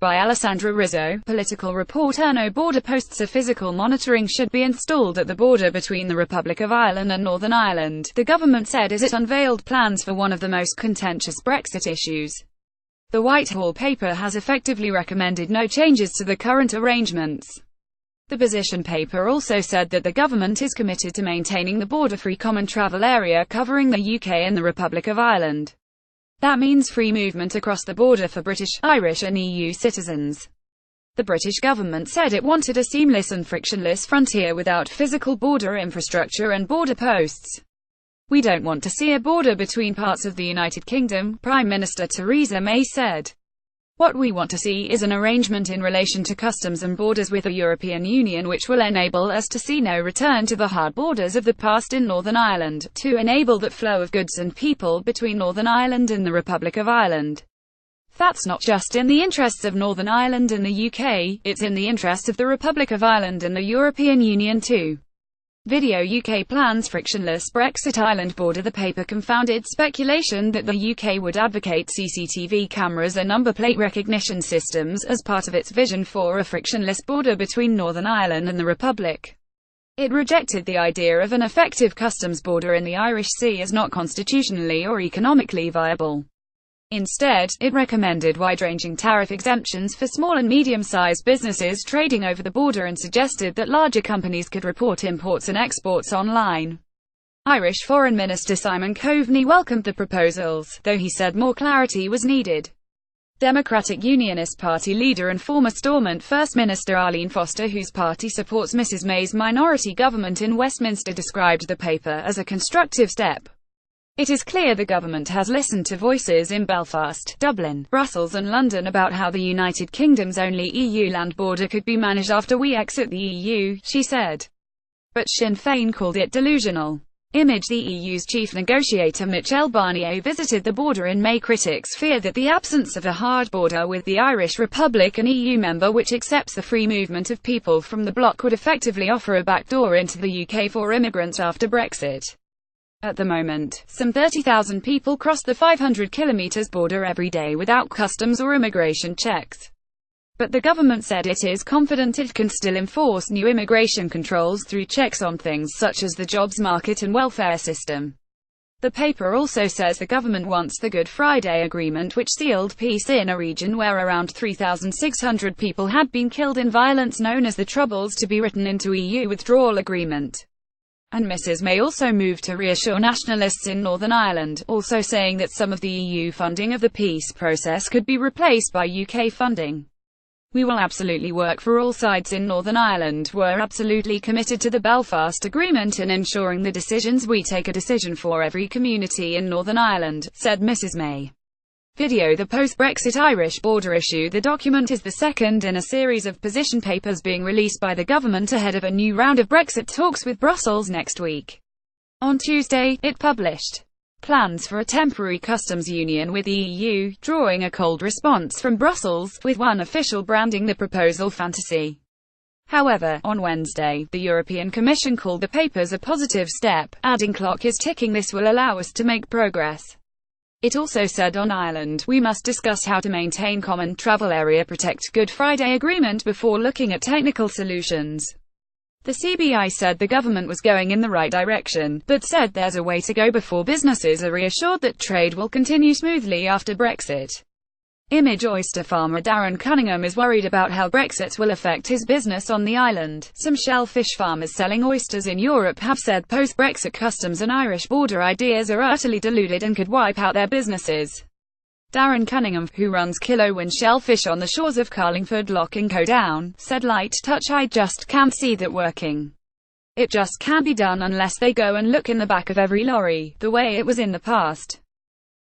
by Alessandra Rizzo, political reporter. No border posts or physical monitoring should be installed at the border between the Republic of Ireland and Northern Ireland, the government said as it unveiled plans for one of the most contentious Brexit issues. The Whitehall paper has effectively recommended no changes to the current arrangements. The position paper also said that the government is committed to maintaining the border-free common travel area covering the UK and the Republic of Ireland. That means free movement across the border for British, Irish and EU citizens. The British government said it wanted a seamless and frictionless frontier without physical border infrastructure and border posts. "We don't want to see a border between parts of the United Kingdom," Prime Minister Theresa May said. "What we want to see is an arrangement in relation to customs and borders with the European Union which will enable us to see no return to the hard borders of the past in Northern Ireland, to enable that flow of goods and people between Northern Ireland and the Republic of Ireland. That's not just in the interests of Northern Ireland and the UK, it's in the interest of the Republic of Ireland and the European Union too." Video UK plans frictionless Brexit Ireland border. The paper confounded speculation that the UK would advocate CCTV cameras and number plate recognition systems as part of its vision for a frictionless border between Northern Ireland and the Republic. It rejected the idea of an effective customs border in the Irish Sea as not constitutionally or economically viable. Instead, it recommended wide-ranging tariff exemptions for small and medium-sized businesses trading over the border and suggested that larger companies could report imports and exports online. Irish Foreign Minister Simon Coveney welcomed the proposals, though he said more clarity was needed. Democratic Unionist Party leader and former Stormont First Minister Arlene Foster, whose party supports Mrs May's minority government in Westminster, described the paper as a constructive step. "It is clear the government has listened to voices in Belfast, Dublin, Brussels and London about how the United Kingdom's only EU land border could be managed after we exit the EU," she said. But Sinn Féin called it delusional. Image. The EU's chief negotiator Michel Barnier visited the border in May. Critics fear that the absence of a hard border with the Irish Republic, an EU member which accepts the free movement of people from the bloc, would effectively offer a backdoor into the UK for immigrants after Brexit. At the moment, some 30,000 people cross the 500 km border every day without customs or immigration checks. But the government said it is confident it can still enforce new immigration controls through checks on things such as the jobs market and welfare system. The paper also says the government wants the Good Friday Agreement, which sealed peace in a region where around 3,600 people had been killed in violence known as the Troubles, to be written into EU withdrawal agreement. And Mrs May also moved to reassure nationalists in Northern Ireland, also saying that some of the EU funding of the peace process could be replaced by UK funding. "We will absolutely work for all sides in Northern Ireland. We're absolutely committed to the Belfast Agreement and ensuring the decisions we take a decision for every community in Northern Ireland," said Mrs May. Video. The post-Brexit Irish border issue. The document is the second in a series of position papers being released by the government ahead of a new round of Brexit talks with Brussels next week. On Tuesday, it published plans for a temporary customs union with the EU, drawing a cold response from Brussels, with one official branding the proposal fantasy. However, on Wednesday, the European Commission called the papers a positive step, adding "clock is ticking, this will allow us to make progress." It also said on Ireland, "We must discuss how to maintain common travel area, protect Good Friday Agreement before looking at technical solutions." The CBI said the government was going in the right direction, but said there's a way to go before businesses are reassured that trade will continue smoothly after Brexit. Image. Oyster farmer Darren Cunningham is worried about how Brexit will affect his business on the island. Some shellfish farmers selling oysters in Europe have said post-Brexit customs and Irish border ideas are utterly deluded and could wipe out their businesses. Darren Cunningham, who runs Killowen Shellfish on the shores of Carlingford Loch in Codown, said, "Light touch, I just can't see that working. It just can't be done unless they go and look in the back of every lorry, the way it was in the past."